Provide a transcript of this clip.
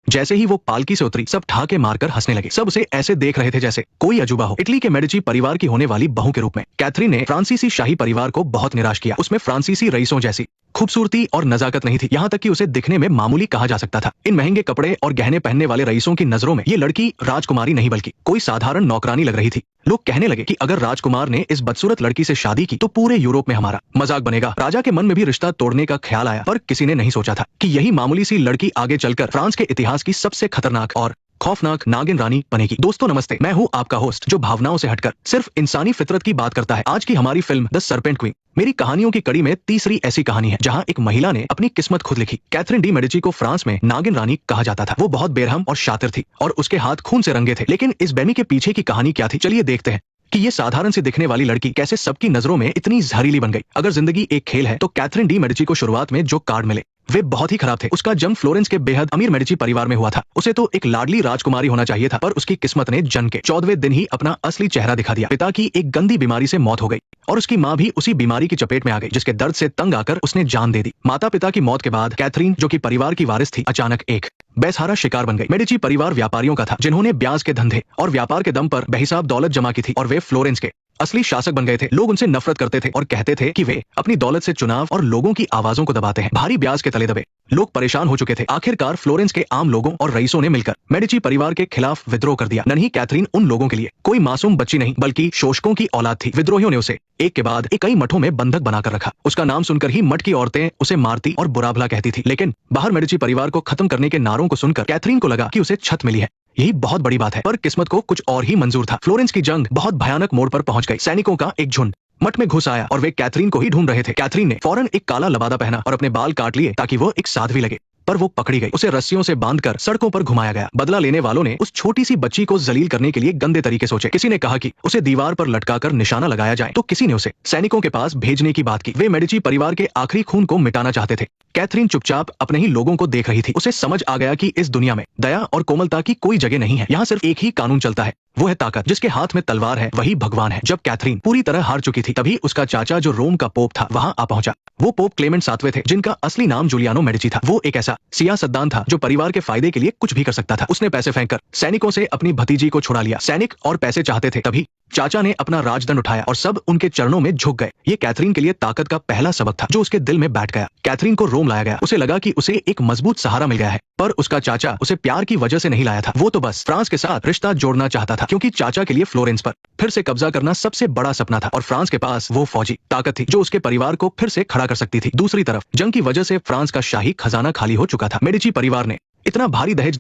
जैसे ही वो पालकी से उतरी, सब ठहाके मारकर हंसने लगे। सब उसे ऐसे देख रहे थे जैसे कोई अजूबा हो। इटली के मेडिची परिवार की होने वाली बहू के रूप में कैथरीन ने फ्रांसीसी शाही परिवार को बहुत निराश किया। उसमें फ्रांसीसी रईसों जैसी खूबसूरती और नजाकत नहीं थी, यहाँ तक कि उसे दिखने में मामूली कहा जा सकता था। इन महंगे कपड़े और गहने पहनने वाले रईसों की नजरों में ये लड़की राजकुमारी नहीं बल्कि कोई साधारण नौकरानी लग रही थी। लोग कहने लगे कि अगर राजकुमार ने इस बदसूरत लड़की से शादी की तो पूरे यूरोप में हमारा मजाक बनेगा। राजा के मन में भी रिश्ता तोड़ने का ख्याल आया, पर किसी ने नहीं सोचा था कि यही मामूली सी लड़की आगे चलकर फ्रांस के इतिहास की सबसे खतरनाक और खौफनाक नागिन रानी बनेगी। दोस्तों नमस्ते, मैं हूँ आपका होस्ट जो भावनाओं से हटकर सिर्फ इंसानी फितरत की बात करता है। आज की हमारी फिल्म द सर्पेंट क्वीन मेरी कहानियों की कड़ी में तीसरी ऐसी कहानी है जहाँ एक महिला ने अपनी किस्मत खुद लिखी। कैथरीन डी मेडिची को फ्रांस में नागिन रानी कहा जाता था। वो बहुत बेरहम और शातिर थी और उसके हाथ खून से रंगे थे। लेकिन इस बेमी के पीछे की कहानी क्या थी, चलिए देखते हैं कि ये साधारण सी दिखने वाली लड़की कैसे सबकी नजरों में इतनी जहरीली बन गई। अगर जिंदगी एक खेल है तो कैथरीन डी मेडिची को शुरुआत में जो कार्ड मिले वे बहुत ही खराब थे। उसका जन्म फ्लोरेंस के बेहद अमीर मेडिची परिवार में हुआ था। उसे तो एक लाडली राजकुमारी होना चाहिए था, पर उसकी किस्मत ने जन्म के 14वें दिन ही अपना असली चेहरा दिखा दिया। पिता की एक गंदी बीमारी से मौत हो गई और उसकी माँ भी उसी बीमारी की चपेट में आ गई, जिसके दर्द से तंग आकर उसने जान दे दी। माता पिता की मौत के बाद कैथरीन, जो कि परिवार की वारिस थी, अचानक एक बेसहारा शिकार बन गई। मेडिची परिवार व्यापारियों का था जिन्होंने ब्याज के धंधे और व्यापार के दम पर बेहिसाब दौलत जमा की थी और वे फ्लोरेंस के असली शासक बन गए थे। लोग उनसे नफरत करते थे और कहते थे कि वे अपनी दौलत से चुनाव और लोगों की आवाजों को दबाते हैं। भारी ब्याज के तले दबे लोग परेशान हो चुके थे। आखिरकार फ्लोरेंस के आम लोगों और रईसों ने मिलकर मेडिची परिवार के खिलाफ विद्रोह कर दिया। नन्ही कैथरीन उन लोगों के लिए कोई मासूम बच्ची नहीं बल्कि शोषकों की औलाद थी। विद्रोहियों ने उसे एक के बाद एक कई मठों में बंधक बनाकर रखा। उसका नाम सुनकर ही मठ की औरतें उसे मारती और बुरा भला कहती थी। लेकिन बाहर मेडिची परिवार को खत्म करने के नारों को सुनकर कैथरीन को लगा कि उसे छत मिली है। यही बहुत बड़ी बात है, पर किस्मत को कुछ और ही मंजूर था। फ्लोरेंस की जंग बहुत भयानक मोड़ पर पहुंच गई। सैनिकों का एक झुंड मठ में घुस आया और वे कैथरीन को ही ढूंढ रहे थे। कैथरीन ने फौरन एक काला लबादा पहना और अपने बाल काट लिए ताकि वो एक साध्वी लगे, पर वो पकड़ी गई। उसे रस्सियों से बांधकर सड़कों पर घुमाया गया। बदला लेने वालों ने उस छोटी सी बच्ची को जलील करने के लिए गंदे तरीके सोचे। किसी ने कहा कि उसे दीवार पर लटकाकर निशाना लगाया जाए, तो किसी ने उसे सैनिकों के पास भेजने की बात की। वे मेडिची परिवार के आखिरी खून को मिटाना चाहते थे। कैथरीन चुपचाप अपने ही लोगों को देख रही थी। उसे समझ आ गया कि इस दुनिया में दया और कोमलता की कोई जगह नहीं है। यहाँ सिर्फ एक ही कानून चलता है, वो है ताकत। जिसके हाथ में तलवार है वही भगवान है। जब कैथरीन पूरी तरह हार चुकी थी, तभी उसका चाचा जो रोम का पोप था वहां आ पहुंचा। वो पोप क्लेमेंट 7वें थे, जिनका असली नाम जूलियानो मेडिची था। वो एक ऐसा सियासतदान था जो परिवार के फायदे के लिए कुछ भी कर सकता था। उसने पैसे फेंककर सैनिकों से अपनी भतीजी को छुड़ा लिया। सैनिक और पैसे चाहते थे, तभी चाचा ने अपना राजदंड उठाया और सब उनके चरणों में झुक गए। ये कैथरीन के लिए ताकत का पहला सबक था जो उसके दिल में बैठ गया। कैथरीन को रोम लाया गया। उसे लगा कि उसे एक मजबूत सहारा मिल गया है, पर उसका चाचा उसे प्यार की वजह से नहीं लाया था। वो तो बस फ्रांस के साथ रिश्ता जोड़ना चाहता था, क्योंकि चाचा के लिए फ्लोरेंस पर फिर से कब्जा करना सबसे बड़ा सपना था और फ्रांस के पास वो फौजी ताकत थी जो उसके परिवार को फिर से खड़ा कर सकती थी। दूसरी तरफ जंग की वजह से फ्रांस का शाही खजाना खाली हो चुका था। मेडिची परिवार ने इतना भारी दहेज